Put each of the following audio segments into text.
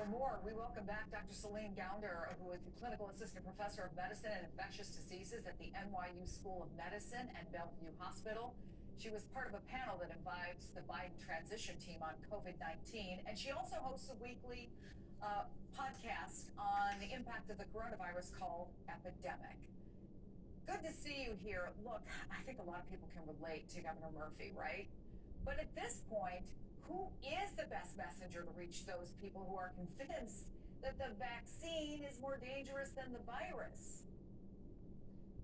For more, we welcome back Dr. Celine Gounder, who is the Clinical Assistant Professor of Medicine and Infectious Diseases at the NYU School of Medicine and Bellevue Hospital. She was part of a panel that advised the Biden transition team on COVID-19, and she also hosts a weekly podcast on the impact of the coronavirus called Epidemic. Good to see you here. Look, I think a lot of people can relate to Governor Murphy, right? But at this point, who is the best messenger to reach those people who are convinced that the vaccine is more dangerous than the virus?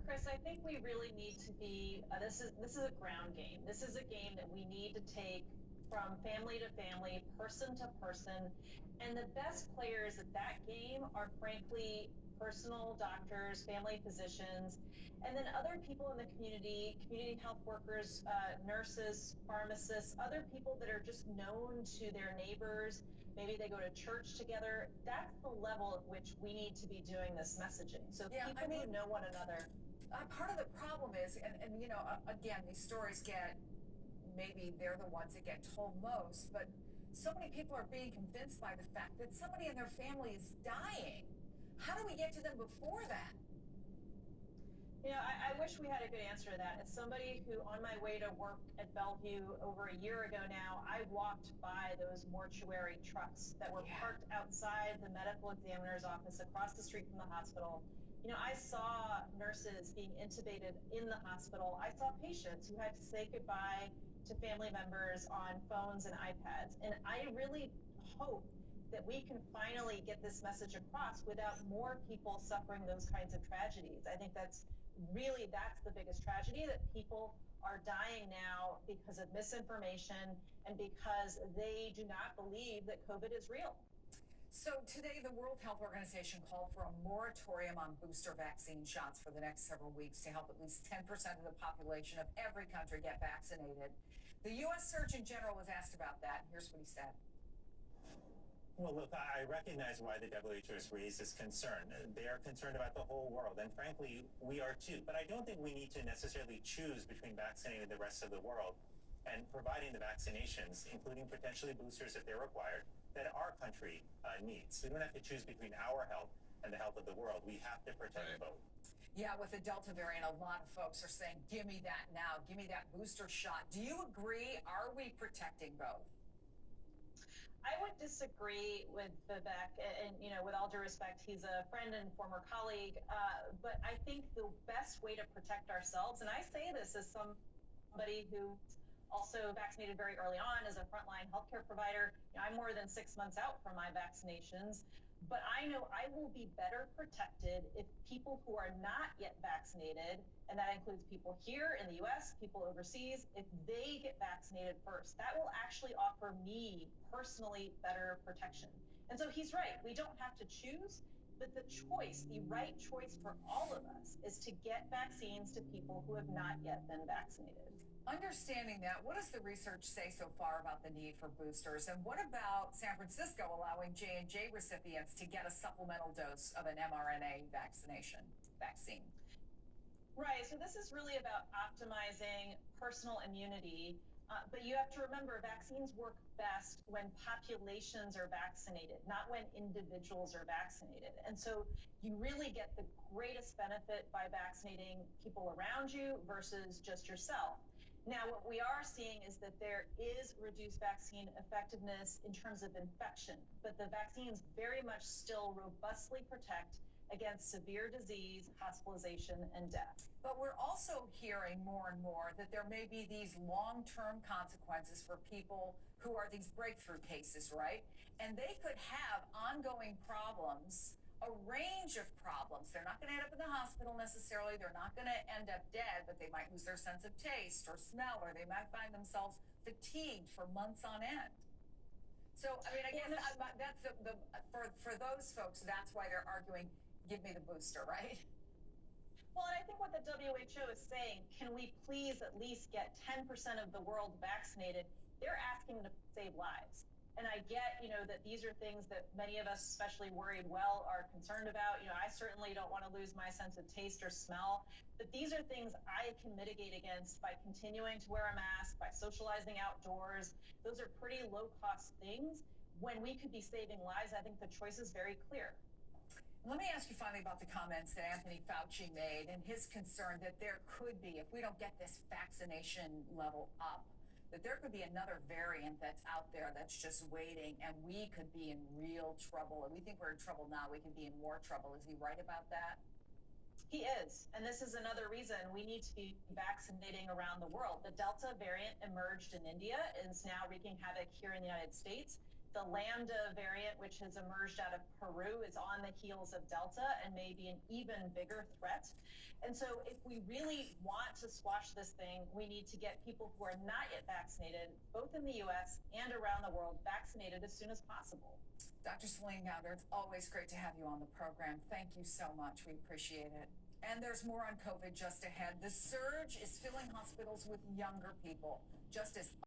Chris, I think we really need to be, this is a ground game. This is a game that we need to take from family to family, person to person. And the best players at that game are frankly personal doctors, family physicians, and then other people in the community health workers, nurses, pharmacists, other people that are just known to their neighbors. Maybe they go to church together. That's the level at which we need to be doing this messaging. So people who know one another. Part of the problem is, and you know, again, these stories maybe they're the ones that get told most, but so many people are being convinced by the fact that somebody in their family is dying. How do we get to them before that? You know, I wish we had a good answer to that. As somebody who, on my way to work at Bellevue over a year ago now, I walked by those mortuary trucks that were parked outside the medical examiner's office across the street from the hospital. You know, I saw nurses being intubated in the hospital. I saw patients who had to say goodbye to family members on phones and iPads. And I really hope that we can finally get this message across without more people suffering those kinds of tragedies. I think that's the biggest tragedy, that people are dying now because of misinformation and because they do not believe that COVID is real. So today, the World Health Organization called for a moratorium on booster vaccine shots for the next several weeks to help at least 10% of the population of every country get vaccinated. The U.S. Surgeon General was asked about that. Here's what he said. Well, look, I recognize why the WHO has raised this concern. They are concerned about the whole world, and frankly, we are too. But I don't think we need to necessarily choose between vaccinating the rest of the world and providing the vaccinations, including potentially boosters if they're required, that our country needs. We don't have to choose between our health and the health of the world. We have to protect both. Yeah, with the Delta variant, a lot of folks are saying, give me that now, give me that booster shot. Do you agree? Are we protecting both? I would disagree with Vivek, and you know, with all due respect, he's a friend and former colleague. But I think the best way to protect ourselves, and I say this as somebody who also vaccinated very early on as a frontline healthcare provider. You know, I'm more than 6 months out from my vaccinations, but I know I will be better protected if people who are not yet vaccinated, and that includes people here in the US, people overseas, if they get vaccinated first. That will actually offer me personally better protection. And so he's right, we don't have to choose, but the choice, the right choice for all of us, is to get vaccines to people who have not yet been vaccinated. Understanding that, what does the research say so far about the need for boosters? And what about San Francisco allowing J&J recipients to get a supplemental dose of an mRNA vaccine? Right, so this is really about optimizing personal immunity. But you have to remember, vaccines work best when populations are vaccinated, not when individuals are vaccinated. And so you really get the greatest benefit by vaccinating people around you versus just yourself. Now, what we are seeing is that there is reduced vaccine effectiveness in terms of infection, but the vaccines very much still robustly protect against severe disease, hospitalization, and death. But we're also hearing more and more that there may be these long-term consequences for people who are these breakthrough cases, right? And they could have ongoing problems, a range of problems. They're not going to end up in the hospital necessarily. They're not going to end up dead, but they might lose their sense of taste or smell, or they might find themselves fatigued for months on end. So, I mean, I guess that's for those folks, that's why they're arguing, give me the booster, right? Well, and I think what the WHO is saying, can we please at least get 10% of the world vaccinated? They're asking to save lives. And I get, you know, that these are things that many of us, especially worried well, are concerned about. You know, I certainly don't want to lose my sense of taste or smell, but these are things I can mitigate against by continuing to wear a mask, by socializing outdoors. Those are pretty low cost things. when we could be saving lives, I think the choice is very clear. Let me ask you finally about the comments that Anthony Fauci made and his concern that there could be, if we don't get this vaccination level up, that there could be another variant that's out there that's just waiting and we could be in real trouble. And we think we're in trouble now. We could be in more trouble. Is he right about that? He is. And this is another reason we need to be vaccinating around the world. The Delta variant emerged in India and is now wreaking havoc here in the United States. The Lambda variant, which has emerged out of Peru, is on the heels of Delta and may be an even bigger threat. And so if we really want to squash this thing, we need to get people who are not yet vaccinated, both in the US and around the world, vaccinated as soon as possible. Dr. Celine Gounder, it's always great to have you on the program. Thank you so much. We appreciate it. And there's more on COVID just ahead. The surge is filling hospitals with younger people, just as